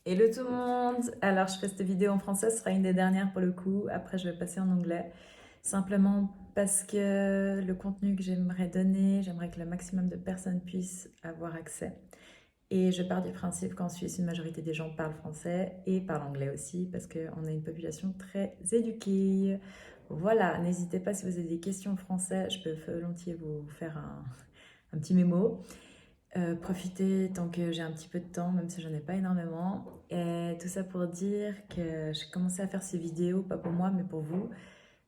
Hello tout le monde! Alors je fais cette vidéo en français, ce sera une des dernières pour le coup, après je vais passer en anglais. Simplement parce que le contenu que j'aimerais donner, j'aimerais que le maximum de personnes puissent avoir accès. Et je pars du principe qu'en Suisse, une majorité des gens parlent français et parlent anglais aussi, parce qu'on a une population très éduquée. Voilà, n'hésitez pas si vous avez des questions en français, je peux volontiers vous faire un petit mémo. Profiter tant que j'ai un petit peu de temps, même si j'en ai pas énormément. Et tout ça pour dire que j'ai commencé à faire ces vidéos, pas pour moi, mais pour vous.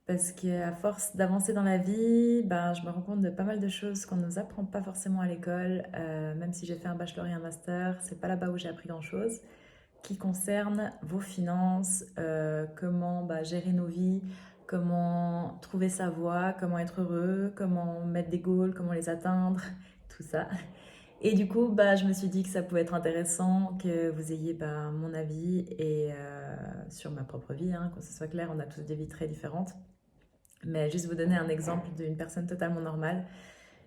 Parce qu'à force d'avancer dans la vie, ben, je me rends compte de pas mal de choses qu'on ne nous apprend pas forcément à l'école. Même si j'ai fait un bachelor et un master, c'est pas là-bas où j'ai appris grand-chose. Qui concerne vos finances, comment bah, gérer nos vies, comment trouver sa voie, comment être heureux, comment mettre des goals, comment les atteindre, tout ça. Et du coup, bah, je me suis dit que ça pouvait être intéressant que vous ayez bah, mon avis et sur ma propre vie, hein, qu'on ce soit clair, on a tous des vies très différentes. Mais juste vous donner un exemple d'une personne totalement normale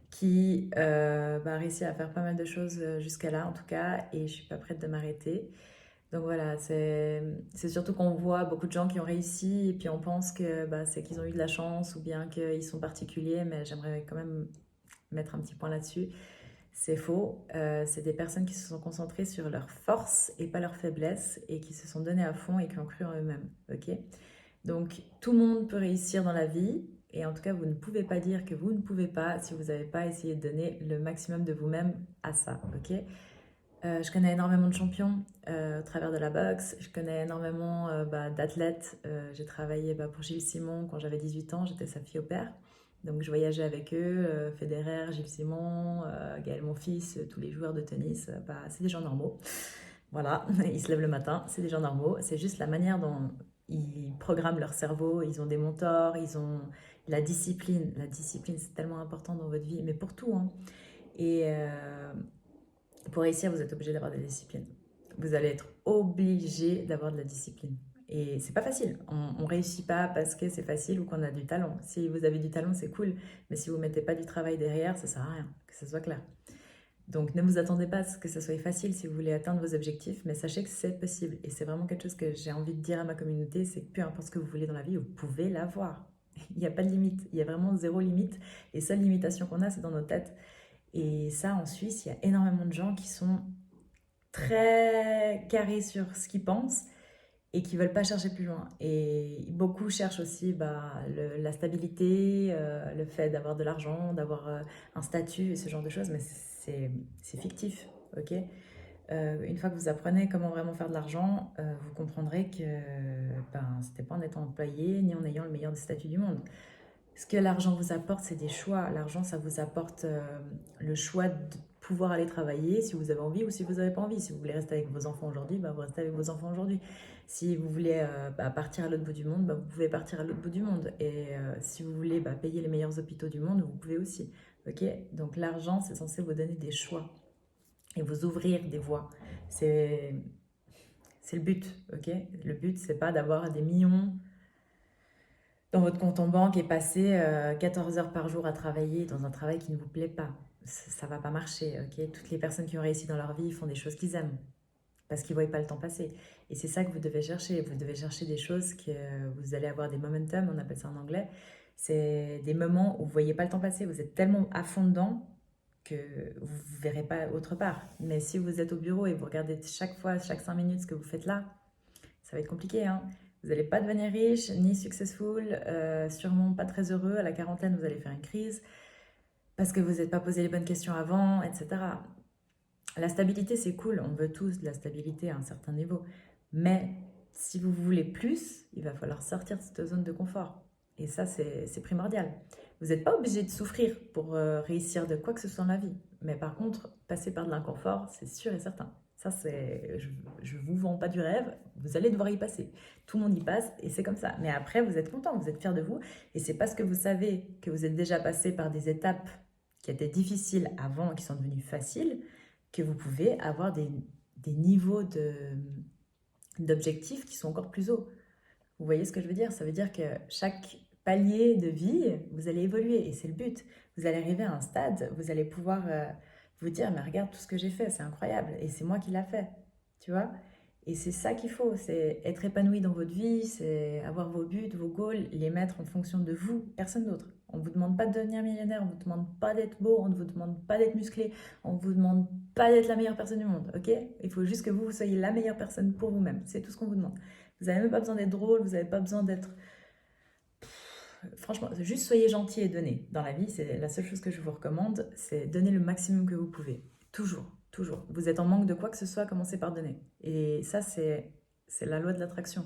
qui bah, a réussi à faire pas mal de choses jusqu'à là en tout cas, et je suis pas prête de m'arrêter. Donc voilà, c'est surtout qu'on voit beaucoup de gens qui ont réussi et puis on pense que bah, c'est qu'ils ont eu de la chance ou bien qu'ils sont particuliers, mais j'aimerais quand même mettre un petit point là-dessus. C'est faux. C'est des personnes qui se sont concentrées sur leurs forces et pas leurs faiblesses et qui se sont données à fond et qui ont cru en eux-mêmes. Ok? Donc, tout le monde peut réussir dans la vie. Et en tout cas, vous ne pouvez pas dire que vous ne pouvez pas si vous n'avez pas essayé de donner le maximum de vous-même à ça. Ok? Je connais énormément de champions au travers de la boxe. Je connais énormément bah, d'athlètes. J'ai travaillé bah, pour Gilles Simon quand j'avais 18 ans. J'étais sa fille au père. Donc je voyageais avec eux. Federer, Gilles Simon, Gaël Monfils, tous les joueurs de tennis. Bah, c'est des gens normaux. Voilà, ils se lèvent le matin. C'est des gens normaux. C'est juste la manière dont ils programment leur cerveau. Ils ont des mentors. Ils ont la discipline. La discipline, c'est tellement important dans votre vie, mais pour tout, hein. Et pour réussir, vous êtes obligé d'avoir de la discipline. Vous allez être obligé d'avoir de la discipline. Et c'est pas facile. On réussit pas parce que c'est facile ou qu'on a du talent. Si vous avez du talent, c'est cool. Mais si vous mettez pas du travail derrière, ça sert à rien. Que ce soit clair. Donc ne vous attendez pas à ce que ça soit facile si vous voulez atteindre vos objectifs, mais sachez que c'est possible. Et c'est vraiment quelque chose que j'ai envie de dire à ma communauté, c'est que peu importe ce que vous voulez dans la vie, vous pouvez l'avoir. Il n'y a pas de limite. Il y a vraiment zéro limite. Les seules limitations qu'on a, c'est dans nos têtes. Et ça, en Suisse, il y a énormément de gens qui sont très carrés sur ce qu'ils pensent et qui veulent pas chercher plus loin. Et beaucoup cherchent aussi bah, la stabilité, le fait d'avoir de l'argent, d'avoir un statut et ce genre de choses, mais c'est fictif, ok? Une fois que vous apprenez comment vraiment faire de l'argent, vous comprendrez que ben, c'était pas en étant employé ni en ayant le meilleur des statuts du monde. Ce que l'argent vous apporte, c'est des choix. L'argent, ça vous apporte le choix de pouvoir aller travailler si vous avez envie ou si vous n'avez pas envie. Si vous voulez rester avec vos enfants aujourd'hui, bah, vous restez avec vos enfants aujourd'hui. Si vous voulez bah, partir à l'autre bout du monde, bah, vous pouvez partir à l'autre bout du monde. Et si vous voulez bah, payer les meilleurs hôpitaux du monde, vous pouvez aussi. Ok? Donc l'argent, c'est censé vous donner des choix et vous ouvrir des voies. C'est c'est le but. Ok? Le but, c'est pas d'avoir des millions dans votre compte en banque et passer 14 heures par jour à travailler dans un travail qui ne vous plaît pas. Ça va pas marcher, ok? Toutes les personnes qui ont réussi dans leur vie font des choses qu'ils aiment parce qu'ils ne voient pas le temps passer. Et c'est ça que vous devez chercher. Vous devez chercher des choses que vous allez avoir des momentum, on appelle ça en anglais. C'est des moments où vous ne voyez pas le temps passer. Vous êtes tellement à fond dedans que vous ne verrez pas autre part. Mais si vous êtes au bureau et vous regardez chaque fois, chaque 5 minutes ce que vous faites là, ça va être compliqué, hein. Vous n'allez pas devenir riche ni successful, sûrement pas très heureux. À la quarantaine, vous allez faire une crise parce que vous n'êtes pas posé les bonnes questions avant, etc. La stabilité, c'est cool. On veut tous de la stabilité à un certain niveau. Mais si vous voulez plus, il va falloir sortir de cette zone de confort. Et ça, c'est primordial. Vous n'êtes pas obligé de souffrir pour réussir de quoi que ce soit dans la vie. Mais par contre, passer par de l'inconfort, c'est sûr et certain. Ça, je vous vends pas du rêve, vous allez devoir y passer. Tout le monde y passe et c'est comme ça. Mais après, vous êtes content, vous êtes fier de vous. Et c'est parce que vous savez que vous êtes déjà passé par des étapes qui étaient difficiles avant et qui sont devenues faciles que vous pouvez avoir des niveaux d'objectifs qui sont encore plus hauts. Vous voyez ce que je veux dire? Ça veut dire que chaque palier de vie, vous allez évoluer et c'est le but. Vous allez arriver à un stade, vous allez pouvoir vous dire, mais regarde tout ce que j'ai fait, c'est incroyable et c'est moi qui l'a fait, tu vois? Et c'est ça qu'il faut, c'est être épanoui dans votre vie, c'est avoir vos buts, vos goals, les mettre en fonction de vous, personne d'autre. On ne vous demande pas de devenir millionnaire, on ne vous demande pas d'être beau, on ne vous demande pas d'être musclé, on ne vous demande pas d'être la meilleure personne du monde, ok? Il faut juste que vous soyez la meilleure personne pour vous-même, c'est tout ce qu'on vous demande. Vous n'avez même pas besoin d'être drôle, vous n'avez pas besoin d'être... Franchement, juste soyez gentil et donnez. Dans la vie, c'est la seule chose que je vous recommande, c'est donner le maximum que vous pouvez. Toujours, toujours. Vous êtes en manque de quoi que ce soit, commencez par donner. Et ça, c'est la loi de l'attraction.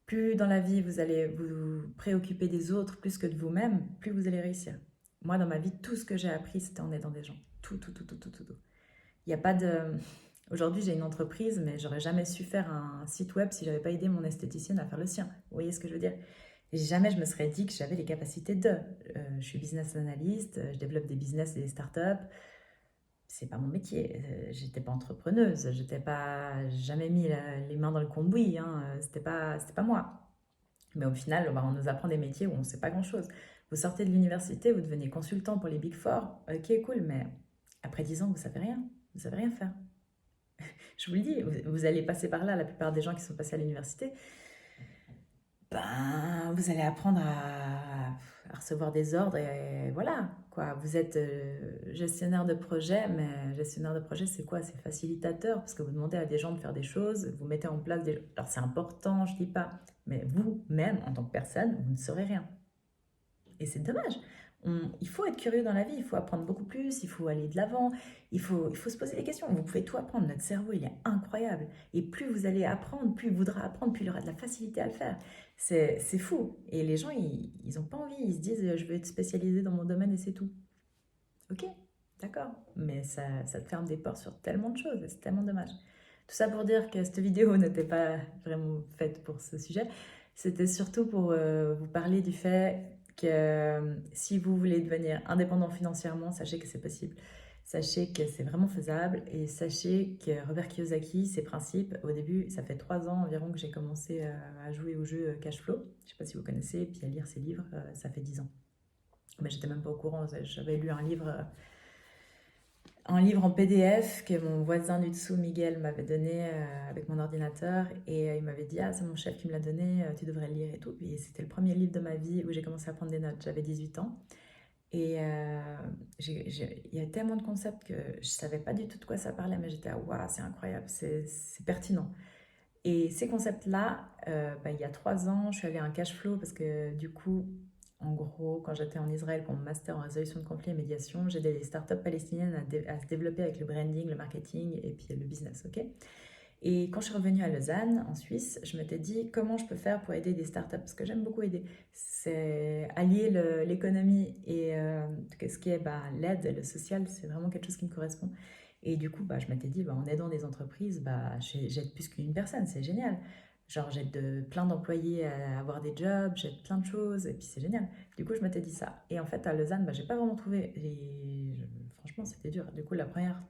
Plus dans la vie vous allez vous préoccuper des autres plus que de vous-même, plus vous allez réussir. Moi, dans ma vie, tout ce que j'ai appris, c'était en aidant des gens. Tout, tout, tout, tout, tout, tout. Il n'y a pas de... Aujourd'hui, j'ai une entreprise, mais j'aurais jamais su faire un site web si j'avais pas aidé mon esthéticienne à faire le sien. Vous voyez ce que je veux dire? Et jamais je me serais dit que j'avais les capacités de. Je suis business analyst, je développe des business et des startups. C'est pas mon métier. J'étais pas entrepreneuse. J'étais pas jamais mis les mains dans le cambouis. Hein. C'était pas moi. Mais au final, bah, on nous apprend des métiers où on ne sait pas grand-chose. Vous sortez de l'université, vous devenez consultant pour les Big Four. Ok, cool, mais après 10 ans, vous savez rien. Vous savez rien faire. Je vous le dis, vous allez passer par là. La plupart des gens qui sont passés à l'université, ben, vous allez apprendre à recevoir des ordres et voilà, quoi. Vous êtes gestionnaire de projet, mais gestionnaire de projet, c'est quoi? C'est facilitateur, parce que vous demandez à des gens de faire des choses, vous mettez en place des... Alors c'est important, je dis pas, mais vous-même, en tant que personne, vous ne saurez rien. Et c'est dommage. Il faut être curieux dans la vie, il faut apprendre beaucoup plus, il faut aller de l'avant, il faut se poser des questions. Vous pouvez tout apprendre, notre cerveau, il est incroyable. Et plus vous allez apprendre, plus il voudra apprendre, plus il aura de la facilité à le faire. C'est fou. Et les gens, ils n'ont pas envie, ils se disent, je veux être spécialisé dans mon domaine et c'est tout. Ok, d'accord. Mais ça te ferme des portes sur tellement de choses, et c'est tellement dommage. Tout ça pour dire que cette vidéo n'était pas vraiment faite pour ce sujet. C'était surtout pour vous parler du fait que si vous voulez devenir indépendant financièrement, sachez que c'est possible. Sachez que c'est vraiment faisable et sachez que Robert Kiyosaki, ses principes, au début, ça fait 3 ans environ que j'ai commencé à jouer au jeu Cash Flow. Je ne sais pas si vous connaissez, puis à lire ses livres, ça fait 10 ans. Mais j'étais même pas au courant, j'avais lu un livre en PDF que mon voisin du dessous, Miguel, m'avait donné avec mon ordinateur. Et il m'avait dit, ah, c'est mon chef qui me l'a donné, tu devrais le lire et tout. Et c'était le premier livre de ma vie où j'ai commencé à prendre des notes. J'avais 18 ans. Et il y a tellement de concepts que je savais pas du tout de quoi ça parlait, mais j'étais, waouh, c'est incroyable, c'est pertinent. Et ces concepts-là, bah, il y a 3 ans, je suis allée à un cash flow parce que du coup, en gros, quand j'étais en Israël pour mon master en résolution de conflits et médiation, j'ai des startups palestiniennes à se développer avec le branding, le marketing et puis le business, ok? Et quand je suis revenue à Lausanne, en Suisse, je m'étais dit comment je peux faire pour aider des startups, parce que j'aime beaucoup aider. C'est allier l'économie et ce qui est bah, l'aide, le social, c'est vraiment quelque chose qui me correspond. Et du coup, bah, je m'étais dit, bah, en aidant des entreprises, bah, j'aide plus qu'une personne, c'est génial. Genre, j'aide plein d'employés à avoir des jobs, j'aide plein de choses, et puis c'est génial. Du coup, je m'étais dit ça. Et en fait, à Lausanne, bah, j'ai pas vraiment trouvé. Franchement, c'était dur. Du coup, la première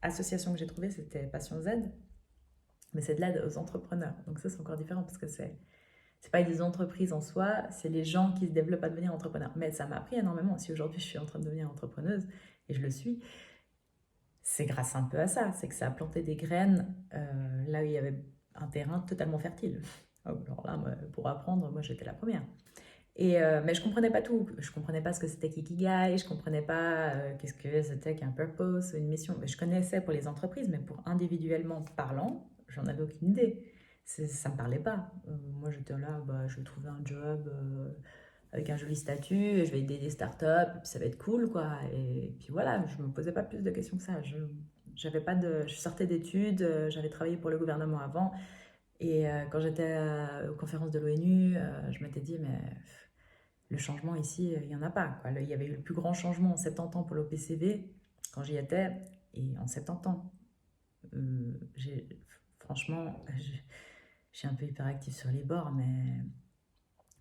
association que j'ai trouvée, c'était Passion Z, mais c'est de l'aide aux entrepreneurs. Donc ça, c'est encore différent parce que c'est pas des entreprises en soi, c'est les gens qui se développent à devenir entrepreneurs. Mais ça m'a appris énormément. Si aujourd'hui je suis en train de devenir entrepreneuse, et je le suis, c'est grâce un peu à ça. C'est que ça a planté des graines là où il y avait un terrain totalement fertile. Alors là, pour apprendre, moi j'étais la première. Mais je comprenais pas tout. Je comprenais pas ce que c'était qu'Ikigai, je comprenais pas qu'est-ce que c'était qu'un purpose, une mission. Mais je connaissais pour les entreprises, mais pour individuellement parlant, j'en avais aucune idée. Ça me parlait pas. Moi j'étais là, bah, je vais trouver un job avec un joli statut, et je vais aider des startups, et puis ça va être cool, quoi. Et puis voilà, je me posais pas plus de questions que ça. J'avais pas de, je sortais d'études, j'avais travaillé pour le gouvernement avant. Et quand j'étais aux conférences de l'ONU, je m'étais dit, mais le changement ici, il n'y en a pas, quoi. Il y avait eu le plus grand changement en 70 ans pour l'OPCV, quand j'y étais, et en 70 ans. J'ai, franchement, je suis un peu hyperactive sur les bords, mais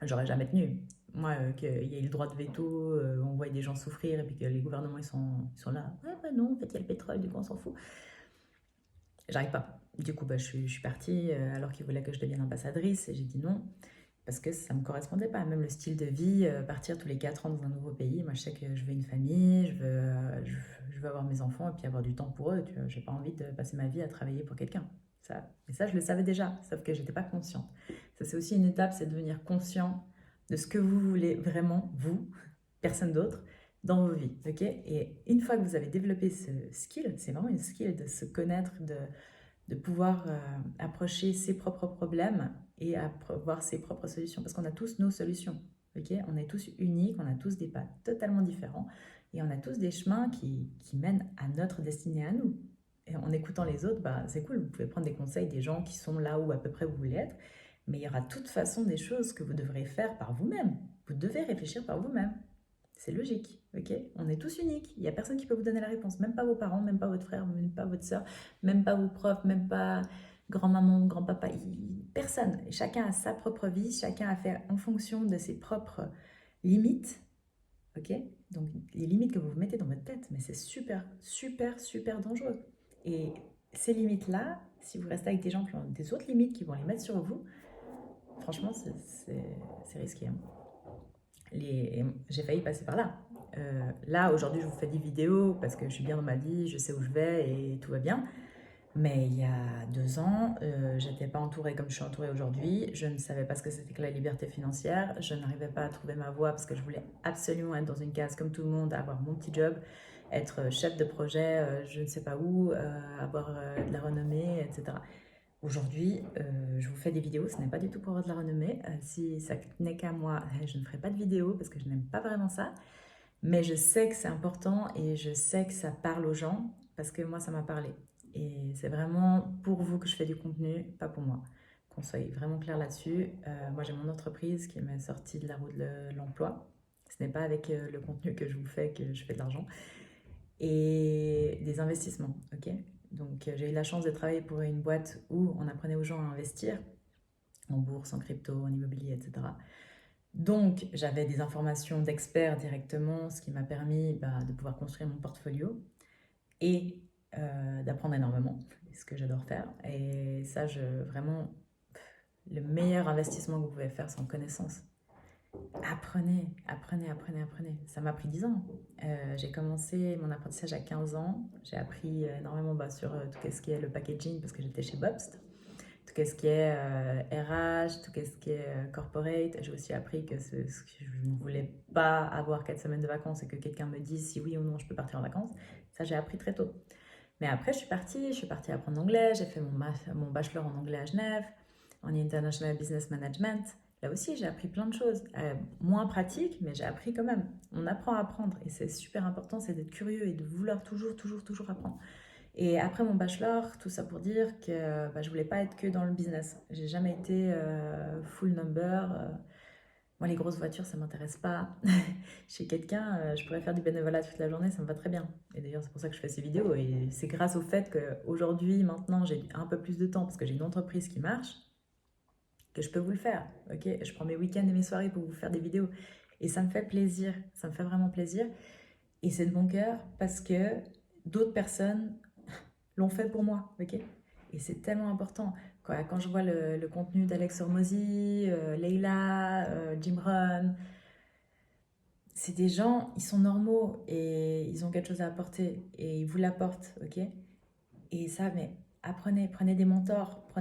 j'aurais jamais tenu. Moi, qu'il y ait le droit de veto, on voit des gens souffrir, et puis que les gouvernements, ils sont là. Ouais, bah non, en fait, il y a le pétrole, du coup, on s'en fout. J'arrive pas. Du coup, bah, je suis partie alors qu'ils voulaient que je devienne ambassadrice, et j'ai dit non parce que ça me correspondait pas. Même le style de vie, partir tous les 4 ans dans un nouveau pays. Moi, je sais que je veux une famille, je veux avoir mes enfants et puis avoir du temps pour eux. Tu vois, j'ai pas envie de passer ma vie à travailler pour quelqu'un. Ça, mais ça, je le savais déjà, sauf que j'étais pas consciente. Ça, c'est aussi une étape, c'est devenir conscient de ce que vous voulez vraiment, vous, personne d'autre, dans vos vies, ok? Et une fois que vous avez développé ce skill, c'est vraiment une skill de se connaître, de pouvoir approcher ses propres problèmes et voir ses propres solutions. Parce qu'on a tous nos solutions, ok? On est tous uniques, on a tous des pas totalement différents et on a tous des chemins qui mènent à notre destinée à nous. Et en écoutant les autres, bah, c'est cool, vous pouvez prendre des conseils des gens qui sont là où à peu près vous voulez être, mais il y aura de toute façon des choses que vous devrez faire par vous-même. Vous devez réfléchir par vous-même. C'est logique, ok? On est tous uniques. Il n'y a personne qui peut vous donner la réponse. Même pas vos parents, même pas votre frère, même pas votre soeur, même pas vos profs, même pas grand-maman, grand-papa. Personne. Chacun a sa propre vie. Chacun a fait en fonction de ses propres limites, ok? Donc, les limites que vous vous mettez dans votre tête, mais c'est super, super, super dangereux. Et ces limites-là, si vous restez avec des gens qui ont des autres limites qui vont les mettre sur vous, franchement, c'est risqué, hein. J'ai failli passer par là. Là, aujourd'hui, je vous fais des vidéos parce que je suis bien dans ma vie, je sais où je vais et tout va bien. Mais il y a 2 ans, j'étais pas entourée comme je suis entourée aujourd'hui. Je ne savais pas ce que c'était que la liberté financière. Je n'arrivais pas à trouver ma voie parce que je voulais absolument être dans une case comme tout le monde, avoir mon petit job, être chef de projet, je ne sais pas où, avoir de la renommée, etc. Aujourd'hui, je vous fais des vidéos, ce n'est pas du tout pour avoir de la renommée. Si ça n'est qu'à moi, je ne ferai pas de vidéos parce que je n'aime pas vraiment ça. Mais je sais que c'est important et je sais que ça parle aux gens parce que moi, ça m'a parlé. Et c'est vraiment pour vous que je fais du contenu, pas pour moi. Qu'on soit vraiment clair là-dessus. Moi, j'ai mon entreprise qui m'a sorti de la roue de l'emploi. Ce n'est pas avec le contenu que je vous fais que je fais de l'argent. Et des investissements, ok? Donc, j'ai eu la chance de travailler pour une boîte où on apprenait aux gens à investir en bourse, en crypto, en immobilier, etc. Donc, j'avais des informations d'experts directement, ce qui m'a permis de pouvoir construire mon portfolio et d'apprendre énormément, ce que j'adore faire. Et ça, vraiment, le meilleur investissement que vous pouvez faire, c'est en connaissance. Apprenez, apprenez, apprenez, apprenez. Ça m'a pris 10 ans. J'ai commencé mon apprentissage à 15 ans. J'ai appris énormément sur tout ce qui est le packaging parce que j'étais chez Bobst. Tout ce qui est RH, tout ce qui est corporate. J'ai aussi appris que ce que je ne voulais pas avoir 4 semaines de vacances et que quelqu'un me dise si oui ou non je peux partir en vacances. Ça, j'ai appris très tôt. Mais après, je suis partie apprendre l'anglais. J'ai fait mon bachelor en anglais à Genève, en International Business Management. Là aussi, j'ai appris plein de choses. Moins pratiques, mais j'ai appris quand même. On apprend à apprendre et c'est super important, c'est d'être curieux et de vouloir toujours, toujours, toujours apprendre. Et après mon bachelor, tout ça pour dire que je voulais pas être que dans le business. J'ai jamais été full number. Moi, les grosses voitures, ça m'intéresse pas. Chez quelqu'un, je pourrais faire du bénévolat toute la journée, ça me va très bien. Et d'ailleurs, c'est pour ça que je fais ces vidéos. Et c'est grâce au fait qu'aujourd'hui, maintenant, j'ai un peu plus de temps parce que j'ai une entreprise qui marche, que je peux vous le faire. Ok, je prends mes week-ends et mes soirées pour vous faire des vidéos. Et ça me fait plaisir, ça me fait vraiment plaisir. Et c'est de bon cœur parce que d'autres personnes l'ont fait pour moi, ok? Et c'est tellement important. Quand je vois le contenu d'Alex Hormozy, Leila, Jim Rohn, c'est des gens, ils sont normaux et ils ont quelque chose à apporter et ils vous l'apportent, ok? Et ça, mais apprenez, prenez des mentors,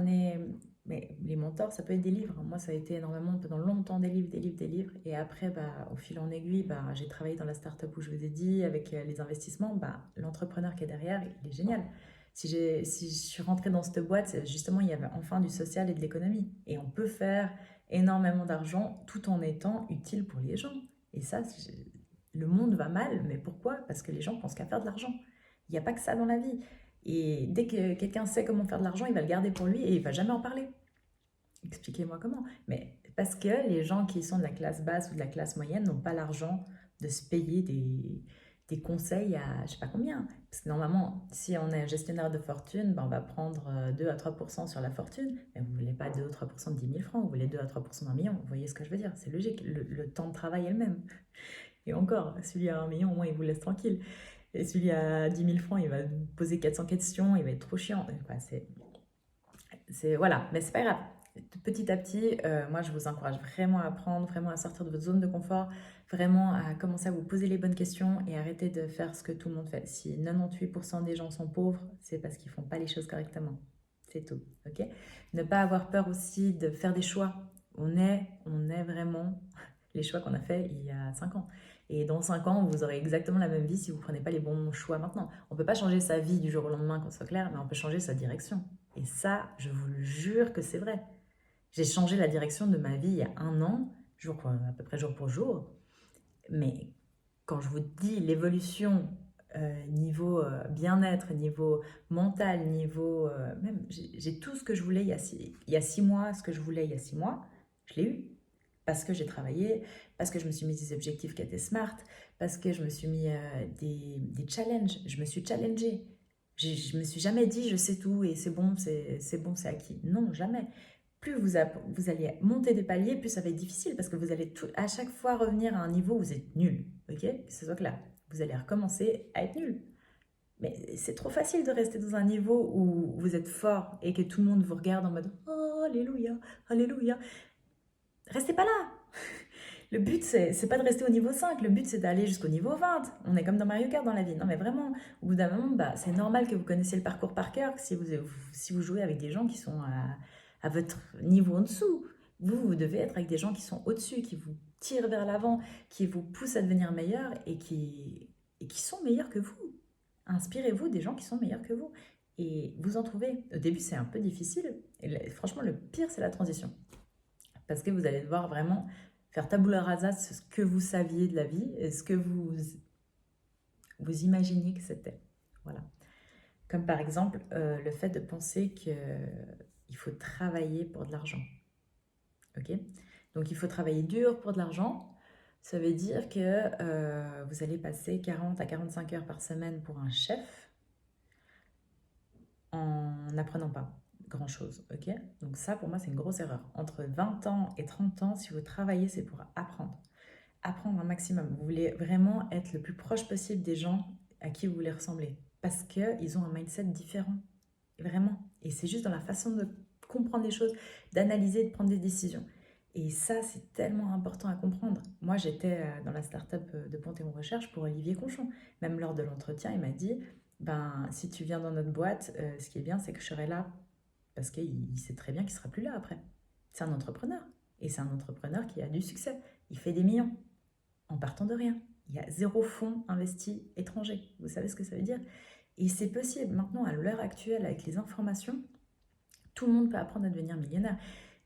mais les mentors, ça peut être des livres. Moi, ça a été énormément, pendant longtemps, des livres, des livres, des livres. Et après, au fil en aiguille, j'ai travaillé dans la startup où je vous ai dit, avec les investissements. L'entrepreneur qui est derrière, il est génial. Si je suis rentrée dans cette boîte, c'est justement, il y avait enfin du social et de l'économie. Et on peut faire énormément d'argent tout en étant utile pour les gens. Et ça, le monde va mal, mais pourquoi? Parce que les gens pensent qu'à faire de l'argent. Il n'y a pas que ça dans la vie. Et dès que quelqu'un sait comment faire de l'argent, il va le garder pour lui et il va jamais en parler. Expliquez-moi comment. Mais parce que les gens qui sont de la classe basse ou de la classe moyenne n'ont pas l'argent de se payer des conseils à je sais pas combien. Parce que normalement, si on est gestionnaire de fortune, on va prendre 2 à 3% sur la fortune. Mais vous ne voulez pas 2 ou 3% de 10 000 francs, vous voulez 2 à 3% d'un million. Vous voyez ce que je veux dire? C'est logique. Le temps de travail est le même. Et encore, celui à 1 million, au moins, il vous laisse tranquille. Et celui à 10 000 francs, il va vous poser 400 questions, il va être trop chiant. Enfin, voilà, mais c'est pas grave. Petit à petit, moi je vous encourage vraiment à apprendre, vraiment à sortir de votre zone de confort, vraiment à commencer à vous poser les bonnes questions et arrêter de faire ce que tout le monde fait. Si 98% des gens sont pauvres, c'est parce qu'ils font pas les choses correctement. C'est tout, ok? Ne pas avoir peur aussi de faire des choix. On est vraiment les choix qu'on a fait il y a 5 ans. Et dans 5 ans, vous aurez exactement la même vie si vous ne prenez pas les bons choix maintenant. On ne peut pas changer sa vie du jour au lendemain, qu'on soit clair, mais on peut changer sa direction. Et ça, je vous le jure que c'est vrai. J'ai changé la direction de ma vie il y a 1 an, à peu près jour pour jour. Mais quand je vous dis l'évolution niveau bien-être, niveau mental, niveau même, j'ai tout ce que je voulais il y a 6 mois, ce que je voulais il y a 6 mois, je l'ai eu. Parce que j'ai travaillé, parce que je me suis mis des objectifs qui étaient smart, parce que je me suis mis des challenges, je me suis challengée. Je me suis jamais dit je sais tout et c'est bon, c'est acquis. Non, jamais. Plus vous allez monter des paliers, plus ça va être difficile parce que vous allez à chaque fois revenir à un niveau où vous êtes nul. Ok? Que ce soit clair. Vous allez recommencer à être nul. Mais c'est trop facile de rester dans un niveau où vous êtes fort et que tout le monde vous regarde en mode oh, alléluia, alléluia. Restez pas là. Le but, c'est pas de rester au niveau 5, le but, c'est d'aller jusqu'au niveau 20. On est comme dans Mario Kart dans la vie. Non, mais vraiment, au bout d'un moment, bah, c'est normal que vous connaissiez le parcours par cœur si vous jouez avec des gens qui sont à votre niveau en dessous. Vous devez être avec des gens qui sont au-dessus, qui vous tirent vers l'avant, qui vous poussent à devenir meilleur et qui sont meilleurs que vous. Inspirez-vous des gens qui sont meilleurs que vous. Et vous en trouvez. Au début, c'est un peu difficile. Et franchement, le pire, c'est la transition. Parce que vous allez devoir vraiment faire tabula rasa de ce que vous saviez de la vie et ce que vous imaginiez que c'était. Voilà. Comme par exemple le fait de penser qu'il faut travailler pour de l'argent. Ok? Donc il faut travailler dur pour de l'argent. Ça veut dire que vous allez passer 40 à 45 heures par semaine pour un chef en n'apprenant pas grand-chose. Ok? Donc ça, pour moi, c'est une grosse erreur. Entre 20 ans et 30 ans, si vous travaillez, c'est pour apprendre. Apprendre un maximum. Vous voulez vraiment être le plus proche possible des gens à qui vous voulez ressembler. Parce qu'ils ont un mindset différent. Vraiment. Et c'est juste dans la façon de comprendre les choses, d'analyser, de prendre des décisions. Et ça, c'est tellement important à comprendre. Moi, j'étais dans la start-up de Panthéon Recherche pour Olivier Conchon. Même lors de l'entretien, il m'a dit, ben, si tu viens dans notre boîte, ce qui est bien, c'est que je serai là. Parce qu'il sait très bien qu'il ne sera plus là après. C'est un entrepreneur. Et c'est un entrepreneur qui a du succès. Il fait des millions en partant de rien. Il y a 0 fonds investi étranger. Vous savez ce que ça veut dire? Et c'est possible. Maintenant, à l'heure actuelle, avec les informations, tout le monde peut apprendre à devenir millionnaire.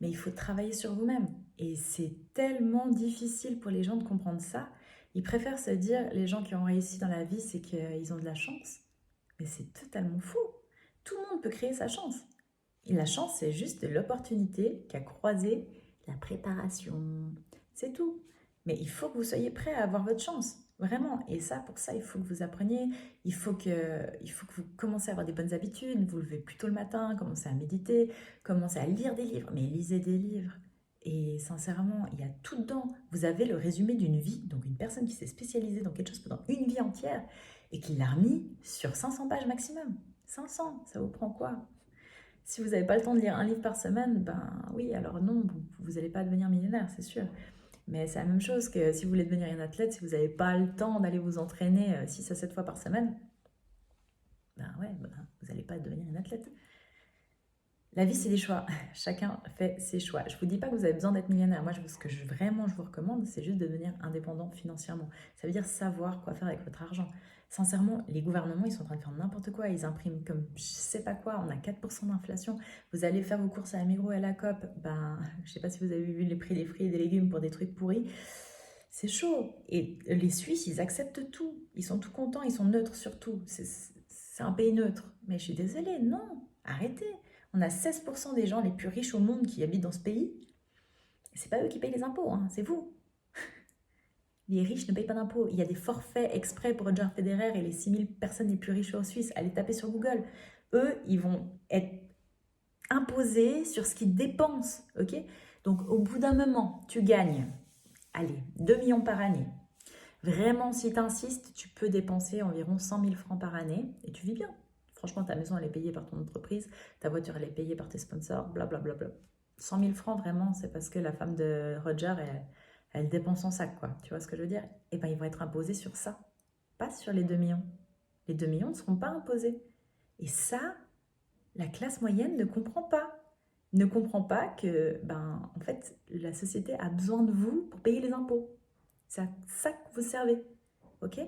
Mais il faut travailler sur vous-même. Et c'est tellement difficile pour les gens de comprendre ça. Ils préfèrent se dire, les gens qui ont réussi dans la vie, c'est qu'ils ont de la chance. Mais c'est totalement faux. Tout le monde peut créer sa chance. Et la chance, c'est juste l'opportunité qu'a croisé la préparation. C'est tout. Mais il faut que vous soyez prêt à avoir votre chance. Vraiment. Et ça, pour ça, il faut que vous appreniez. Il faut que vous commencez à avoir des bonnes habitudes. Vous levez plus tôt le matin, commencez à méditer, commencez à lire des livres. Mais lisez des livres. Et sincèrement, il y a tout dedans. Vous avez le résumé d'une vie. Donc une personne qui s'est spécialisée dans quelque chose pendant une vie entière et qui l'a remis sur 500 pages maximum. 500, ça vous prend quoi? Si vous n'avez pas le temps de lire un livre par semaine, ben oui, alors non, vous n'allez pas devenir millionnaire, c'est sûr. Mais c'est la même chose que si vous voulez devenir un athlète, si vous n'avez pas le temps d'aller vous entraîner 6 à 7 fois par semaine, ben ouais, ben, vous n'allez pas devenir un athlète. La vie, c'est des choix. Chacun fait ses choix. Je ne vous dis pas que vous avez besoin d'être millionnaire. Moi, vraiment je vous recommande, c'est juste de devenir indépendant financièrement. Ça veut dire savoir quoi faire avec votre argent. Sincèrement, les gouvernements, ils sont en train de faire n'importe quoi. Ils impriment comme je sais pas quoi. On a 4% d'inflation. Vous allez faire vos courses à la Migros et à la Coop. Ben, je sais pas si vous avez vu les prix des fruits et des légumes pour des trucs pourris. C'est chaud. Et les Suisses, ils acceptent tout. Ils sont tout contents, ils sont neutres sur tout. C'est un pays neutre. Mais je suis désolée, non. Arrêtez. On a 16% des gens les plus riches au monde qui habitent dans ce pays. C'est pas eux qui payent les impôts, hein, c'est vous. Les riches ne payent pas d'impôts. Il y a des forfaits exprès pour Roger Federer et les 6000 personnes les plus riches en Suisse. Allez taper sur Google. Eux, ils vont être imposés sur ce qu'ils dépensent. Ok? Donc, au bout d'un moment, tu gagnes, allez, 2 millions par année. Vraiment, si tu insistes, tu peux dépenser environ 100 000 francs par année et tu vis bien. Franchement, ta maison, elle est payée par ton entreprise, ta voiture, elle est payée par tes sponsors, blablabla. 100 000 francs, vraiment, c'est parce que la femme de Roger, elle dépense son sac, quoi. Tu vois ce que je veux dire? Eh bien, ils vont être imposés sur ça, pas sur les 2 millions. Les 2 millions ne seront pas imposés. Et ça, la classe moyenne ne comprend pas. Ne comprend pas que, en fait, la société a besoin de vous pour payer les impôts. C'est à ça que vous servez, ok?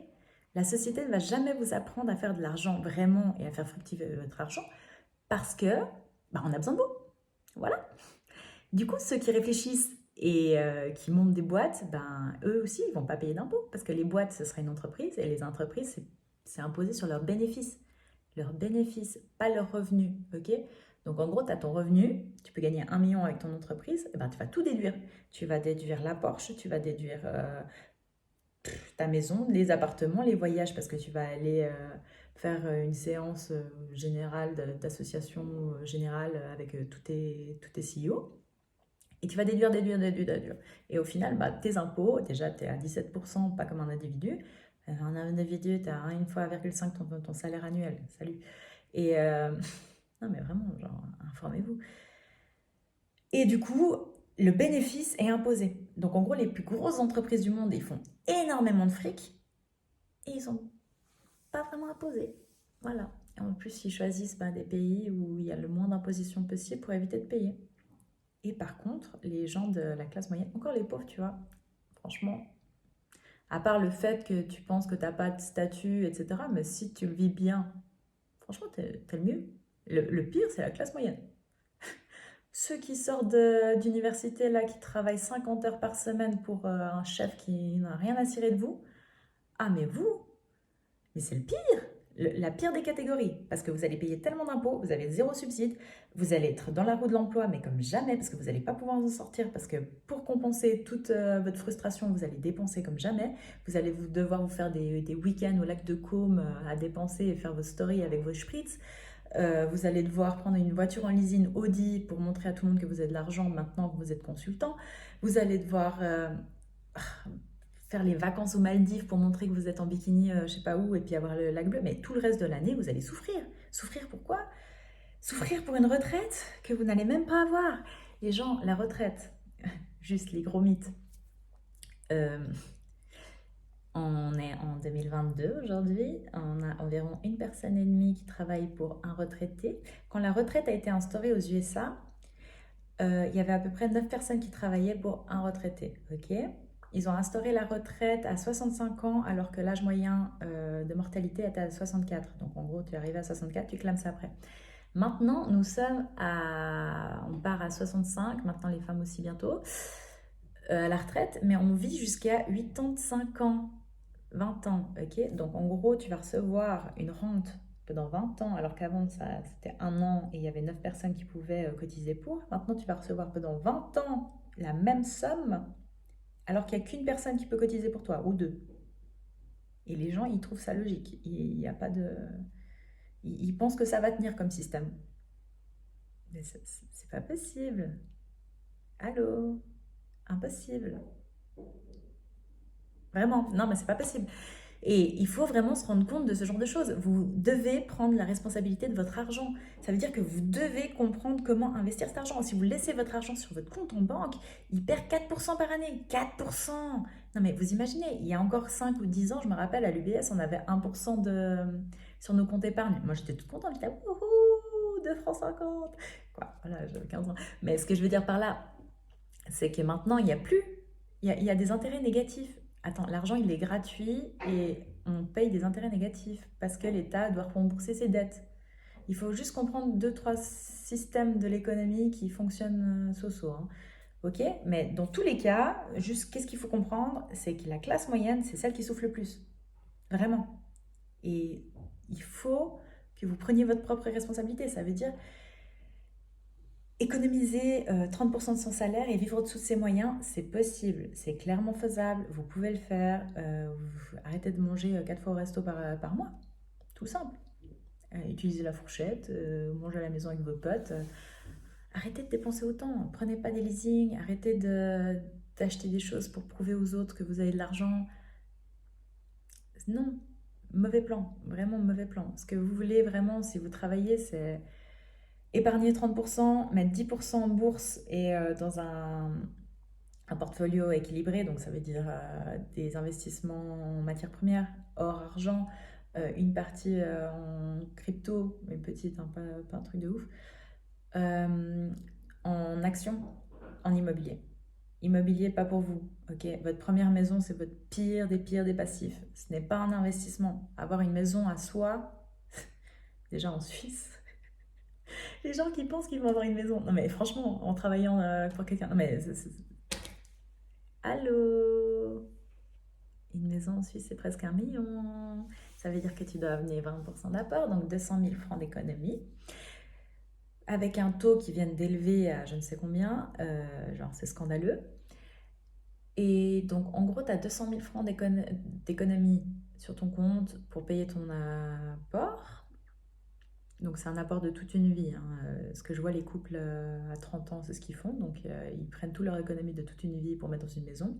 La société ne va jamais vous apprendre à faire de l'argent vraiment et à faire fructifier votre argent parce que, on a besoin de vous. Voilà. Du coup, ceux qui réfléchissent et qui montent des boîtes, eux aussi, ils vont pas payer d'impôts parce que les boîtes, ce serait une entreprise et les entreprises, c'est imposé sur leurs bénéfices. Leurs bénéfices, pas leurs revenus, ok? Donc en gros, tu as ton revenu, tu peux gagner 1 million avec ton entreprise, et tu vas tout déduire. Tu vas déduire la Porsche, tu vas déduire ta maison, les appartements, les voyages, parce que tu vas aller faire une séance générale d'association générale avec tous tes CEO. Et tu vas déduire. Et au final, tes impôts, déjà, tu es à 17%, pas comme un individu. Un individu, tu as 1,5 fois ton salaire annuel. Salut. Et non, mais vraiment, genre, informez-vous. Et du coup, le bénéfice est imposé. Donc, en gros, les plus grosses entreprises du monde, ils font énormément de fric et ils sont pas vraiment imposés. Voilà. Et en plus, ils choisissent des pays où il y a le moins d'imposition possible pour éviter de payer. Et par contre, les gens de la classe moyenne, encore les pauvres, tu vois, franchement, à part le fait que tu penses que t'as pas de statut, etc., mais si tu le vis bien, franchement, t'es le mieux. Le pire, c'est la classe moyenne. Ceux qui sortent d'université, là, qui travaillent 50 heures par semaine pour un chef qui n'a rien à cirer de vous, ah, mais vous, mais c'est le pire, la pire des catégories, parce que vous allez payer tellement d'impôts, vous avez zéro subside, vous allez être dans la roue de l'emploi, mais comme jamais, parce que vous n'allez pas pouvoir en sortir, parce que pour compenser toute votre frustration, vous allez dépenser comme jamais, vous allez devoir vous faire des week-ends au lac de Caume à dépenser et faire vos stories avec vos spritz. Vous allez devoir prendre une voiture en leasing Audi pour montrer à tout le monde que vous avez de l'argent maintenant que vous êtes consultant. Vous allez devoir faire les vacances aux Maldives pour montrer que vous êtes en bikini, je sais pas où, et puis avoir le lac bleu. Mais tout le reste de l'année, vous allez souffrir. Souffrir pourquoi? Souffrir pour une retraite que vous n'allez même pas avoir. Les gens, la retraite, juste les gros mythes. On est en 2022 aujourd'hui, on a environ 1,5 personne qui travaille pour un retraité. Quand la retraite a été instaurée aux USA, il y avait à peu près 9 personnes qui travaillaient pour un retraité. Ok. Ils ont instauré la retraite à 65 ans alors que l'âge moyen de mortalité était à 64. Donc en gros, tu es arrivé à 64, tu clames ça après. Maintenant, on part à 65, maintenant les femmes aussi bientôt, à la retraite, mais on vit jusqu'à 85 ans. 20 ans, ok? Donc en gros, tu vas recevoir une rente pendant 20 ans, alors qu'avant, c'était 1 an et il y avait 9 personnes qui pouvaient cotiser pour. Maintenant, tu vas recevoir pendant 20 ans la même somme, alors qu'il n'y a qu'une personne qui peut cotiser pour toi, ou deux. Et les gens, ils trouvent ça logique. Il n'y a pas de... Ils pensent que ça va tenir comme système. Mais c'est pas possible. Allô? Impossible. Vraiment, non, mais c'est pas possible. Et il faut vraiment se rendre compte de ce genre de choses. Vous devez prendre la responsabilité de votre argent. Ça veut dire que vous devez comprendre comment investir cet argent. Si vous laissez votre argent sur votre compte en banque, il perd 4% par année. 4%. Non mais vous imaginez, il y a encore 5 ou 10 ans, je me rappelle, à l'UBS, on avait 1% sur nos comptes épargne. Moi, j'étais toute contente. J'étais, wouhou, 2,50 francs. Quoi, voilà, j'avais 15 ans. Mais ce que je veux dire par là, c'est que maintenant, il n'y a plus. Il y a des intérêts négatifs. Attends, l'argent, il est gratuit et on paye des intérêts négatifs parce que l'État doit rembourser ses dettes. Il faut juste comprendre deux, trois systèmes de l'économie qui fonctionnent so-so, hein. Ok? Mais dans tous les cas, juste qu'est-ce qu'il faut comprendre? C'est que la classe moyenne, c'est celle qui souffre le plus. Vraiment. Et il faut que vous preniez votre propre responsabilité. Ça veut dire économiser 30% de son salaire et vivre au-dessous de ses moyens, c'est possible, c'est clairement faisable, vous pouvez le faire. Arrêtez de manger 4 fois au resto par mois, tout simple. Utilisez la fourchette, mangez à la maison avec vos potes. Arrêtez de dépenser autant, prenez pas des leasings, arrêtez d'acheter des choses pour prouver aux autres que vous avez de l'argent. Non, mauvais plan, vraiment mauvais plan. Ce que vous voulez vraiment, si vous travaillez, c'est épargner 30%, mettre 10% en bourse et dans un portfolio équilibré, donc ça veut dire des investissements en matières premières, or, argent, une partie en crypto, mais petite, hein, pas un truc de ouf, euh, en action, en immobilier. Immobilier, pas pour vous, ok? Votre première maison, c'est votre pire des pires des passifs. Ce n'est pas un investissement. Avoir une maison à soi, déjà en Suisse, les gens qui pensent qu'ils vont avoir une maison. Non mais franchement, en travaillant pour quelqu'un. Non mais... Allô? Une maison en Suisse, c'est presque 1 million. Ça veut dire que tu dois amener 20% d'apport, donc 200 000 francs d'économie. Avec un taux qui vient d'élever à je ne sais combien, genre c'est scandaleux. Et donc en gros, tu as 200 000 francs d'économie sur ton compte pour payer ton apport. Donc c'est un apport de toute une vie, hein. Ce que je vois, les couples à 30 ans, c'est ce qu'ils font. Donc ils prennent toute leur économie de toute une vie pour mettre dans une maison,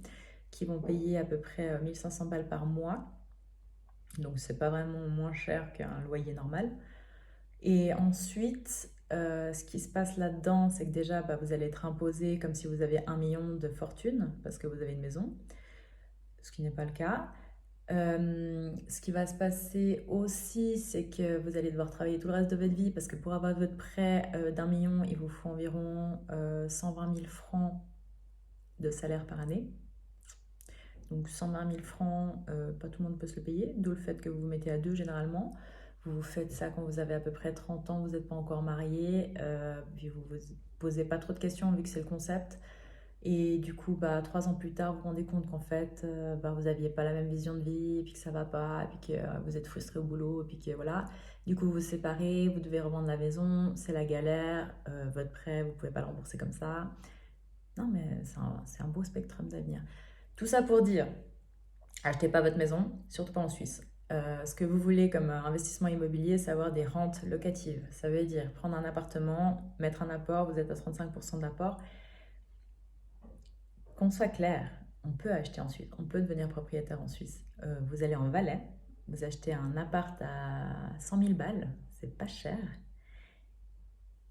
qui vont payer à peu près 1500 balles par mois. Donc c'est pas vraiment moins cher qu'un loyer normal. Et ensuite, ce qui se passe là-dedans, c'est que déjà, bah, vous allez être imposé comme si vous aviez 1 million de fortune parce que vous avez une maison, ce qui n'est pas le cas. Ce qui va se passer aussi, c'est que vous allez devoir travailler tout le reste de votre vie parce que pour avoir votre prêt d'1 million, il vous faut environ 120 000 francs de salaire par année. Donc 120 000 francs, pas tout le monde peut se le payer, d'où le fait que vous vous mettez à deux généralement. Vous faites ça quand vous avez à peu près 30 ans, vous n'êtes pas encore marié, puis vous vous posez pas trop de questions vu que c'est le concept. Et du coup, bah, 3 ans plus tard, vous vous rendez compte qu'en fait, bah, vous n'aviez pas la même vision de vie, et puis que ça va pas, et puis que vous êtes frustré au boulot, et puis que voilà. Du coup, vous vous séparez, vous devez revendre la maison, c'est la galère, votre prêt, vous pouvez pas le rembourser comme ça. Non, mais c'est un beau spectrum d'avenir. Tout ça pour dire, achetez pas votre maison, surtout pas en Suisse. Ce que vous voulez comme investissement immobilier, c'est avoir des rentes locatives. Ça veut dire prendre un appartement, mettre un apport, vous êtes à 35% d'apport. Qu'on soit clair, on peut acheter en Suisse, on peut devenir propriétaire en Suisse. Vous allez en Valais, vous achetez un appart à 100 000 balles, c'est pas cher.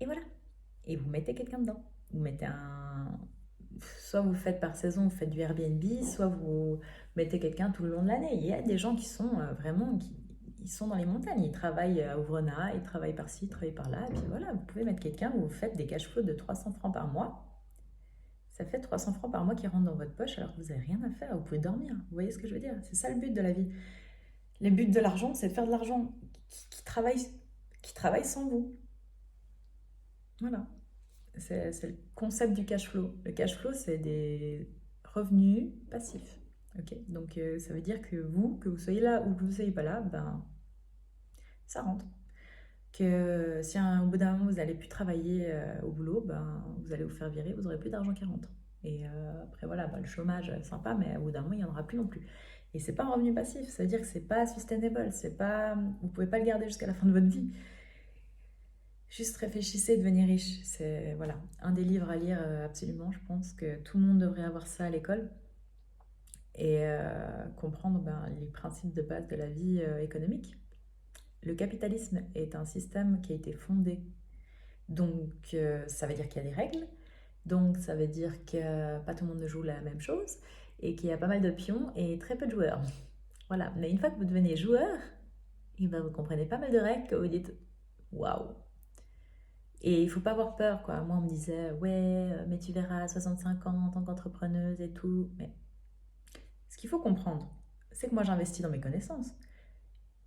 Et voilà. Et vous mettez quelqu'un dedans. Vous mettez un. Soit vous faites par saison, vous faites du Airbnb, soit vous mettez quelqu'un tout le long de l'année. Il y a des gens qui sont vraiment. Ils sont dans les montagnes, ils travaillent à Ouvrena, ils travaillent par-ci, ils travaillent par-là. Et puis voilà, vous pouvez mettre quelqu'un où vous faites des cash flows de 300 francs par mois. Ça fait 300 francs par mois qui rentrent dans votre poche alors que vous n'avez rien à faire, vous pouvez dormir. Vous voyez ce que je veux dire? C'est ça le but de la vie. Le but de l'argent, c'est de faire de l'argent qui travaille sans vous. Voilà. C'est le concept du cash flow. Le cash flow, c'est des revenus passifs. Ok. Donc ça veut dire que vous soyez là ou que vous ne soyez pas là, ben ça rentre. Que si au bout d'un moment vous n'allez plus travailler au boulot, ben vous allez vous faire virer, vous n'aurez plus d'argent qui rentre. Et après voilà, ben, le chômage sympa, mais au bout d'un moment il n'y en aura plus non plus. Et c'est pas un revenu passif, ça veut dire que c'est pas sustainable, c'est pas, vous pouvez pas le garder jusqu'à la fin de votre vie. Juste réfléchissez, devenez riche. C'est voilà, un des livres à lire absolument. Je pense que tout le monde devrait avoir ça à l'école et comprendre ben, les principes de base de la vie économique. Le capitalisme est un système qui a été fondé. Donc ça veut dire qu'il y a des règles. Donc ça veut dire que pas tout le monde ne joue la même chose et qu'il y a pas mal de pions et très peu de joueurs. Voilà. Mais une fois que vous devenez joueur, et ben, vous comprenez pas mal de règles que vous dites waouh. Et il faut pas avoir peur, quoi. Moi, on me disait, ouais, mais tu verras à 65 ans en tant qu'entrepreneuse et tout. Mais ce qu'il faut comprendre, c'est que moi, j'investis dans mes connaissances.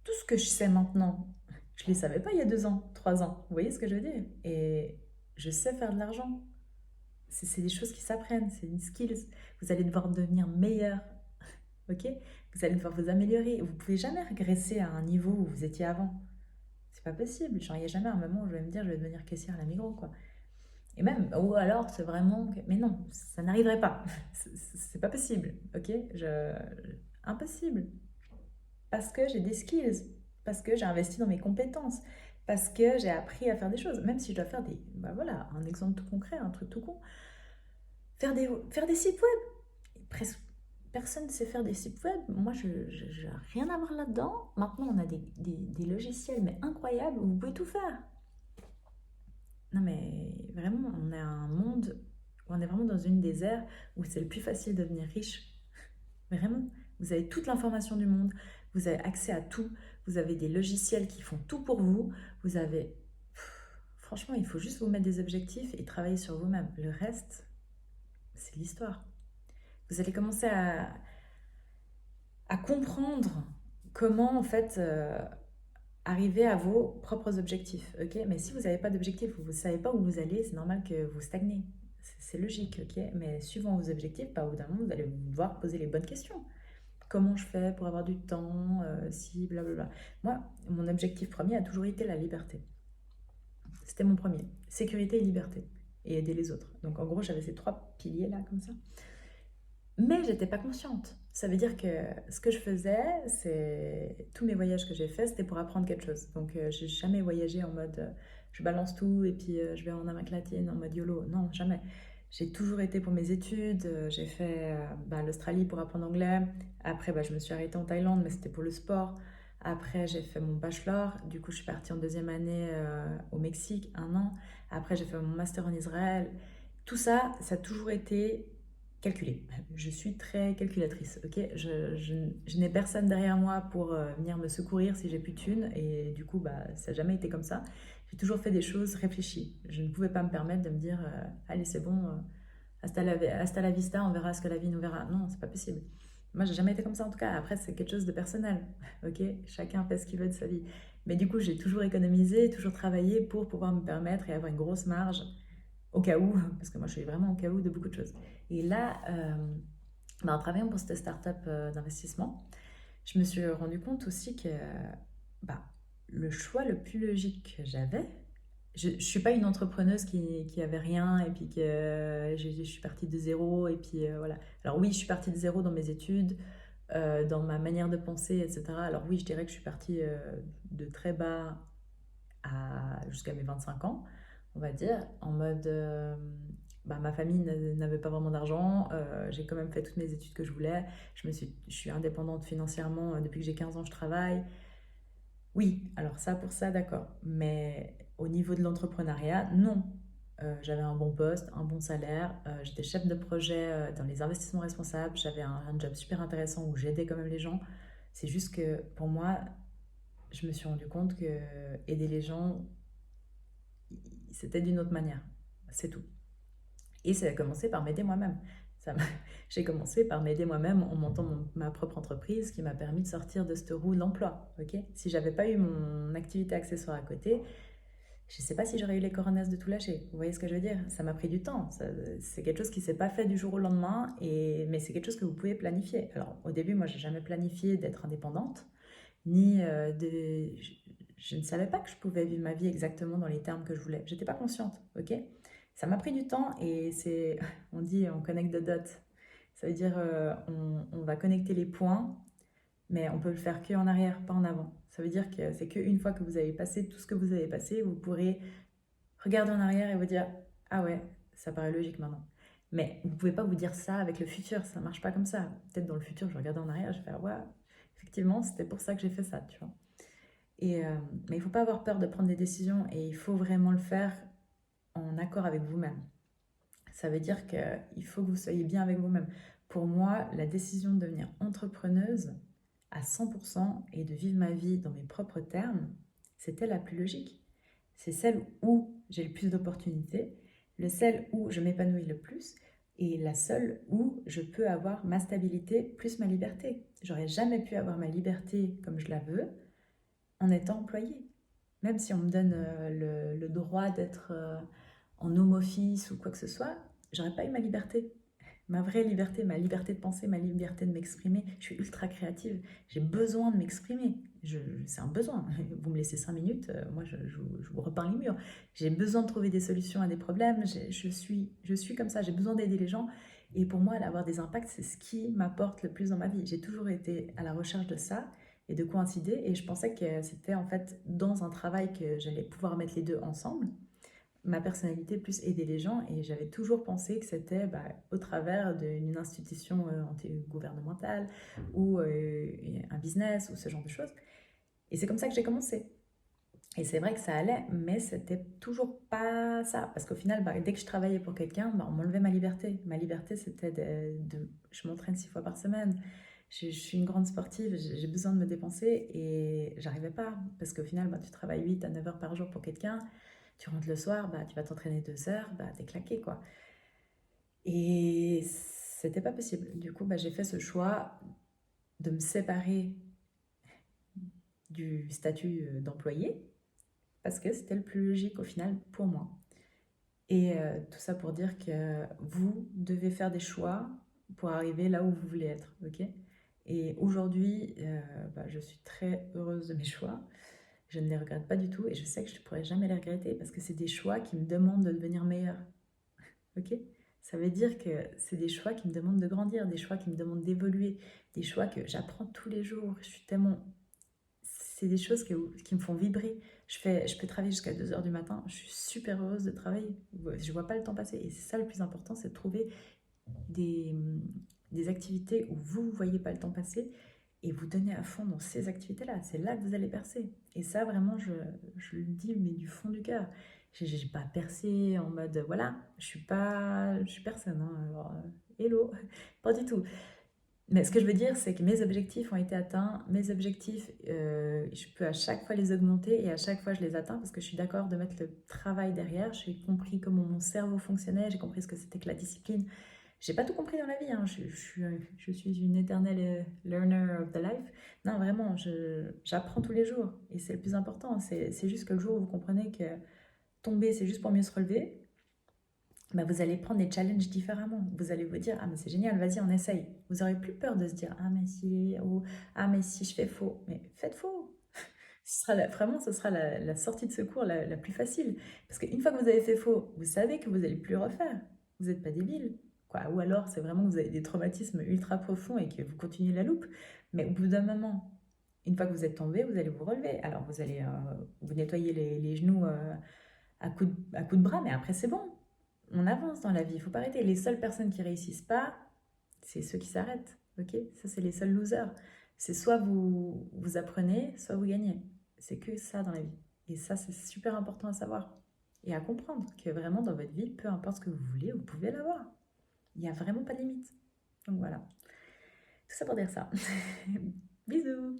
Tout ce que je sais maintenant, je ne les savais pas il y a 2 ans, 3 ans. Vous voyez ce que je veux dire? Et je sais faire de l'argent. C'est des choses qui s'apprennent, c'est une skills. Vous allez devoir devenir meilleur, ok? Vous allez devoir vous améliorer. Vous pouvez jamais régresser à un niveau où vous étiez avant. C'est pas possible. Genre, il n'y a jamais un moment où je vais me dire, je vais devenir caissière à la Migros, quoi. Et même, ou alors c'est vraiment. Mais non, ça n'arriverait pas. C'est pas possible, ok? Impossible. Parce que j'ai des skills, parce que j'ai investi dans mes compétences, parce que j'ai appris à faire des choses. Même si je dois faire des. Bah voilà, un exemple tout concret, un truc tout con. Faire des sites web. Presque personne ne sait faire des sites web. Moi, je n'ai rien à voir là-dedans. Maintenant, on a des logiciels, mais incroyables, où vous pouvez tout faire. Non mais vraiment, on est un monde, on est vraiment dans une des ères où c'est le plus facile de devenir riche. Vraiment, vous avez toute l'information du monde, vous avez accès à tout, vous avez des logiciels qui font tout pour vous, vous avez... Franchement, il faut juste vous mettre des objectifs et travailler sur vous-même. Le reste, c'est l'histoire. Vous allez commencer à comprendre comment, en fait, arriver à vos propres objectifs, ok? Mais si vous n'avez pas d'objectif, vous ne savez pas où vous allez, c'est normal que vous stagnez. C'est logique, ok? Mais suivant vos objectifs, au bout d'un moment, vous allez devoir poser les bonnes questions. Comment je fais pour avoir du temps, si, blablabla. Moi, mon objectif premier a toujours été la liberté. C'était mon premier. Sécurité et liberté. Et aider les autres. Donc en gros, j'avais ces 3 piliers là, comme ça. Mais j'étais pas consciente. Ça veut dire que ce que je faisais, c'est tous mes voyages que j'ai faits, c'était pour apprendre quelque chose. Donc j'ai jamais voyagé en mode je balance tout et puis je vais en Amérique latine en mode YOLO. Non, jamais. J'ai toujours été pour mes études. J'ai fait l'Australie pour apprendre anglais. Après, je me suis arrêtée en Thaïlande, mais c'était pour le sport. Après, j'ai fait mon bachelor. Du coup, je suis partie en deuxième année au Mexique, 1 an. Après, j'ai fait mon master en Israël. Tout ça, ça a toujours été calculer. Je suis très calculatrice, ok? Je n'ai personne derrière moi pour venir me secourir si j'ai plus de thunes et du coup, ça n'a jamais été comme ça. J'ai toujours fait des choses réfléchies. Je ne pouvais pas me permettre de me dire, allez, c'est bon, hasta la vista, on verra ce que la vie nous verra. Non, c'est pas possible. Moi, j'ai jamais été comme ça en tout cas. Après, c'est quelque chose de personnel, ok? Chacun fait ce qu'il veut de sa vie. Mais du coup, j'ai toujours économisé, toujours travaillé pour pouvoir me permettre et avoir une grosse marge au cas où, parce que moi je suis vraiment au cas où de beaucoup de choses. Et là, en travaillant pour cette start-up d'investissement, je me suis rendu compte aussi que bah, le choix le plus logique que j'avais, je ne suis pas une entrepreneuse qui avait rien et puis que je suis partie de zéro et puis voilà. Alors oui, je suis partie de zéro dans mes études, dans ma manière de penser, etc. Alors oui, je dirais que je suis partie de très bas jusqu'à mes 25 ans, on va dire, en mode ma famille n'avait pas vraiment d'argent, j'ai quand même fait toutes mes études que je voulais, je suis indépendante financièrement depuis que j'ai 15 ans, je travaille. Oui, alors ça pour ça, d'accord, mais au niveau de l'entrepreneuriat, non. J'avais un bon poste, un bon salaire, j'étais chef de projet dans les investissements responsables, j'avais un job super intéressant où j'aidais quand même les gens. C'est juste que pour moi, je me suis rendu compte que aider les gens, c'était d'une autre manière. C'est tout. Et ça a commencé par m'aider moi-même. Ça m'a- J'ai commencé par m'aider moi-même en montant ma propre entreprise qui m'a permis de sortir de cette roue de l'emploi. Ok, si j'avais pas eu mon activité accessoire à côté, je ne sais pas si j'aurais eu les coronas de tout lâcher. Vous voyez ce que je veux dire? Ça m'a pris du temps. C'est quelque chose qui ne s'est pas fait du jour au lendemain, mais c'est quelque chose que vous pouvez planifier. Alors au début, moi, j'ai jamais planifié d'être indépendante, ni je ne savais pas que je pouvais vivre ma vie exactement dans les termes que je voulais. J'étais pas consciente, ok? Ça m'a pris du temps et c'est, on dit, on connecte the dots. Ça veut dire, on va connecter les points, mais on peut le faire que en arrière, pas en avant. Ça veut dire que c'est qu'une fois que vous avez passé tout ce que vous avez passé, vous pourrez regarder en arrière et vous dire, ah ouais, ça paraît logique maintenant. Mais vous pouvez pas vous dire ça avec le futur, ça marche pas comme ça. Peut-être dans le futur, je regarde en arrière, je vais faire, ouais, effectivement, c'était pour ça que j'ai fait ça, tu vois. Mais il ne faut pas avoir peur de prendre des décisions et il faut vraiment le faire en accord avec vous-même. Ça veut dire qu'il faut que vous soyez bien avec vous-même. Pour moi, la décision de devenir entrepreneuse à 100% et de vivre ma vie dans mes propres termes, c'était la plus logique. C'est celle où j'ai le plus d'opportunités, celle où je m'épanouis le plus et la seule où je peux avoir ma stabilité plus ma liberté. J'aurais jamais pu avoir ma liberté comme je la veux en étant employée. Même si on me donne le droit d'être en home office ou quoi que ce soit, j'aurais pas eu ma liberté. Ma vraie liberté, ma liberté de penser, ma liberté de m'exprimer. Je suis ultra créative. J'ai besoin de m'exprimer. C'est un besoin. Vous me laissez 5 minutes, moi je vous repeins les murs. J'ai besoin de trouver des solutions à des problèmes. Je suis comme ça. J'ai besoin d'aider les gens. Et pour moi, avoir des impacts, c'est ce qui m'apporte le plus dans ma vie. J'ai toujours été à la recherche de ça et de coïncider. Et je pensais que c'était en fait dans un travail que j'allais pouvoir mettre les deux ensemble, ma personnalité plus aider les gens. Et j'avais toujours pensé que c'était au travers d'une institution gouvernementale ou un business ou ce genre de choses. Et c'est comme ça que j'ai commencé. Et c'est vrai que ça allait, mais c'était toujours pas ça. Parce qu'au final, dès que je travaillais pour quelqu'un, on m'enlevait ma liberté. Ma liberté, c'était je m'entraîne 6 fois par semaine. Je suis une grande sportive, j'ai besoin de me dépenser et j'arrivais pas. Parce qu'au final, bah, tu travailles 8 à 9 heures par jour pour quelqu'un, tu rentres le soir, bah, tu vas t'entraîner 2 heures, bah, t'es claqué quoi. Et c'était pas possible. Du coup, bah, j'ai fait ce choix de me séparer du statut d'employé parce que c'était le plus logique au final pour moi. Et tout ça pour dire que vous devez faire des choix pour arriver là où vous voulez être, ok? Et aujourd'hui, bah, je suis très heureuse de mes choix. Je ne les regrette pas du tout et je sais que je ne pourrai jamais les regretter parce que c'est des choix qui me demandent de devenir meilleure, ok? Ça veut dire que c'est des choix qui me demandent de grandir, des choix qui me demandent d'évoluer, des choix que j'apprends tous les jours. Je suis tellement c'est des choses qui me font vibrer. Je peux travailler jusqu'à 2 heures du matin. Je suis super heureuse de travailler. Je vois pas le temps passer. Et c'est ça le plus important, c'est de trouver des, des activités où vous ne voyez pas le temps passer et vous donnez à fond dans ces activités-là. C'est là que vous allez percer. Et ça, vraiment, je le dis, mais du fond du cœur. J'ai pas percé en mode, voilà, je suis personne. Hein, alors, hello, pas du tout. Mais ce que je veux dire, c'est que mes objectifs ont été atteints. Mes objectifs, je peux à chaque fois les augmenter et à chaque fois je les atteins parce que je suis d'accord de mettre le travail derrière. J'ai compris comment mon cerveau fonctionnait, j'ai compris ce que c'était que la discipline. J'ai pas tout compris dans la vie, hein. Je suis une éternelle learner of the life. Non, vraiment, j'apprends tous les jours et c'est le plus important. C'est juste que le jour où vous comprenez que tomber, c'est juste pour mieux se relever, bah, vous allez prendre des challenges différemment. Vous allez vous dire, ah mais c'est génial, vas-y, on essaye. Vous aurez plus peur de se dire, ah mais si, ou ah mais si je fais faux. Mais faites faux. Vraiment, ce sera la sortie de secours la plus facile. Parce qu'une fois que vous avez fait faux, vous savez que vous n'allez plus le refaire. Vous n'êtes pas débile. Quoi. Ou alors, c'est vraiment que vous avez des traumatismes ultra profonds et que vous continuez la loupe. Mais au bout d'un moment, une fois que vous êtes tombé, vous allez vous relever. Alors, vous allez vous nettoyer les genoux à coups de bras, mais après, c'est bon. On avance dans la vie, il faut pas arrêter. Les seules personnes qui réussissent pas, c'est ceux qui s'arrêtent. Ok? Ça, c'est les seuls losers. C'est soit vous apprenez, soit vous gagnez. C'est que ça dans la vie. Et ça, c'est super important à savoir. Et à comprendre que vraiment dans votre vie, peu importe ce que vous voulez, vous pouvez l'avoir. Il n'y a vraiment pas de limite. Donc voilà. Tout ça pour dire ça. Bisous!